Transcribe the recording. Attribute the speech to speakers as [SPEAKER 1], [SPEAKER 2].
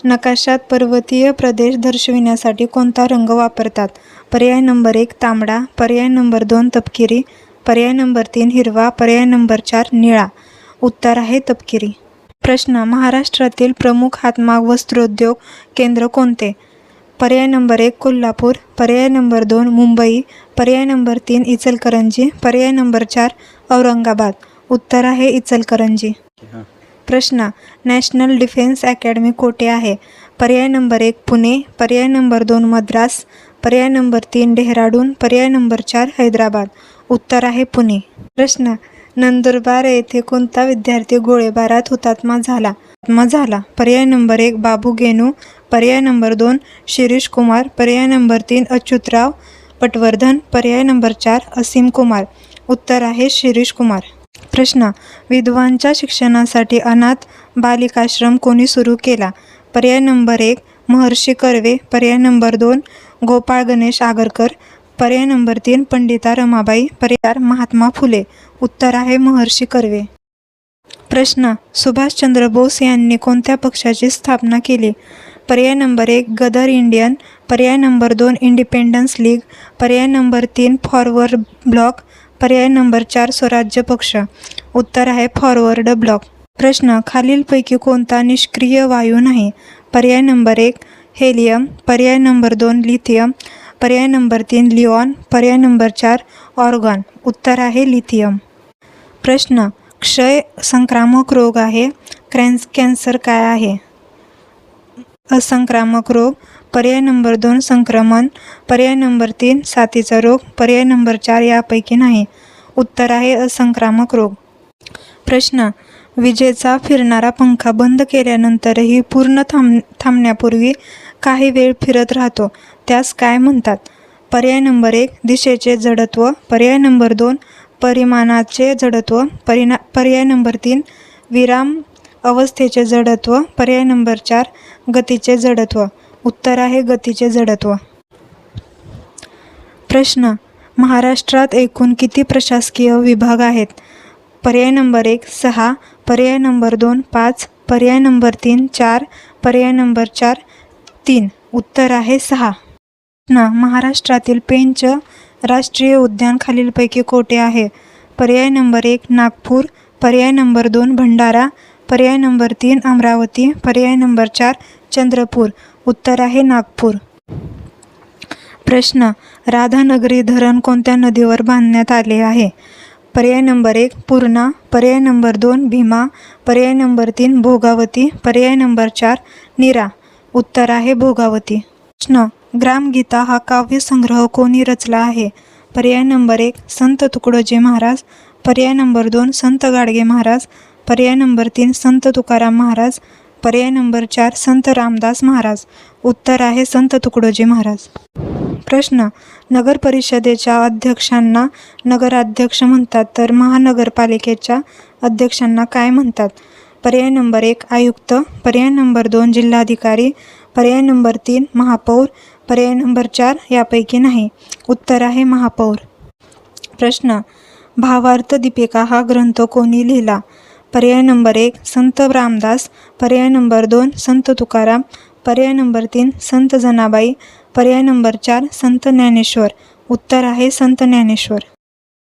[SPEAKER 1] नकाशात पर्वतीय प्रदेश दर्शविण्यासाठी कोणता रंग वापरतात? पर्याय नंबर 1 तांबडा, पर्याय नंबर 2 तपकिरी, पर्याय नंबर 3 हिरवा, पर्याय नंबर 4 निळा. उत्तर आहे तपकिरी. प्रश्न: महाराष्ट्रातील प्रमुख हातमाग वस्त्रोद्योग केंद्र कोणते? पर्याय नंबर 1 कोल्हापूर, पर्याय नंबर 2 मुंबई, पर्याय नंबर 3 इचलकरंजी, पर्याय नंबर 4 औरंगाबाद. उत्तर आहे इचलकरंजी. प्रश्न: नॅशनल डिफेन्स अकॅडमी कोठे आहे? पर्याय नंबर 1 पुणे, पर्याय नंबर 2 मद्रास, पर्याय नंबर 3 डेहराडून, पर्याय नंबर 4 हैदराबाद. उत्तर आहे पुणे. प्रश्न: नंदुरबार येथे कोणता विद्यार्थी गोळीबारात हुतात्मा झाला? पर्याय नंबर 1 बाबू गेनू, पर्याय नंबर 2 शिरीष कुमार, पर्याय नंबर 3 अच्युतराव पटवर्धन, पर्याय नंबर 4 असीम कुमार. उत्तर आहे शिरीष कुमार. प्रश्न: विधवांच्या शिक्षणासाठी अनाथ बालिकाश्रम कोणी सुरू केला? पर्याय नंबर 1 महर्षी कर्वे, पर्याय नंबर 2 गोपाळ गणेश आगरकर, पर्याय नंबर 3 पंडिता रमाबाई, पर्याय 4 महात्मा फुले. उत्तर आहे महर्षी कर्वे. प्रश्न: सुभाषचंद्र बोस यांनी कोणत्या पक्षाची स्थापना केली? पर्याय नंबर 1 गदर इंडियन, पर्याय नंबर 2 इंडिपेंडन्स लीग, पर्याय नंबर 3 फॉरवर्ड ब्लॉक, पर्याय नंबर 4 स्वराज्य पक्ष. उत्तर आहे फॉरवर्ड ब्लॉक. प्रश्न: खालीलपैकी कोणता निष्क्रिय वायू नाही? पर्याय नंबर 1 हेलियम, पर्याय नंबर 2 लिथियम, पर्याय नंबर 3 लिऑन, पर्याय नंबर 4 ऑर्गॉन. उत्तर आहे लिथियम. प्रश्न: क्षय संक्रामक रोग आहे, कॅन्सर काय आहे? असंक्रामक रोग, पर्याय नंबर 2 संक्रमण, पर्याय नंबर 3 साथीचा रोग, पर्याय नंबर 4 यापैकी नाही. उत्तर आहे असंक्रामक रोग. प्रश्न: विजेचा फिरणारा पंखा बंद केल्यानंतरही पूर्ण थांबण्यापूर्वी काही वेळ फिरत राहतो, त्यास काय म्हणतात? पर्याय नंबर 1 दिशेचे जडत्व, पर्याय नंबर 2 परिमाणाचे जडत्व, पर्याय नंबर 3 विराम अवस्थेचे जडत्व, पर्याय नंबर 4 गतीचे जडत्व. उत्तर आहे गतीचे जडत्व. प्रश्न: महाराष्ट्रात एकूण किती प्रशासकीय विभाग आहेत? पर्याय नंबर 1 6, पर्याय नंबर 2 5, पर्याय नंबर 3 4, पर्याय नंबर 4 3. उत्तर आहे 6. महाराष्ट्रातील पेंच राष्ट्रीय उद्यान खालीलपैकी कोठे आहे? पर्याय नंबर 1 नागपूर, पर्याय नंबर 2 भंडारा, पर्याय नंबर 3 अमरावती, पर्याय नंबर 4 चंद्रपूर. उत्तर आहे नागपूर. प्रश्न: राधानगरी धरण कोणत्या नदीवर बांधण्यात आले आहे? पर्याय नंबर 1 पूर्णा, पर्याय नंबर 2 भीमा, पर्याय नंबर 3 भोगावती, पर्याय नंबर 4 नीरा. उत्तर आहे भोगावती. प्रश्न: ग्रामगीता हा काव्यसंग्रह कोणी रचला आहे? पर्याय नंबर 1 संत तुकडोजी महाराज, पर्याय नंबर 2 संत गाडगे महाराज, पर्याय नंबर 3 संत तुकाराम महाराज, पर्याय नंबर 4 संत रामदास महाराज. उत्तर आहे संत तुकडोजी महाराज. प्रश्न: नगर परिषदेच्या अध्यक्षांना नगराध्यक्ष म्हणतात, तर महानगरपालिकेच्या अध्यक्षांना काय म्हणतात? पर्याय नंबर 1 आयुक्त, पर्याय नंबर 2 जिल्हाधिकारी, पर्याय नंबर 3 महापौर, पर्याय नंबर 4 यापैकी नाही. उत्तर आहे महापौर. प्रश्न: भावार्थ दीपिका हा ग्रंथ कोणी लिहिला? पर्याय नंबर 1 संत रामदास, पर्याय नंबर 2 संत तुकाराम, पर्याय नंबर 3 संत जनाबाई, पर्याय नंबर 4 संत ज्ञानेश्वर. उत्तर आहे संत ज्ञानेश्वर.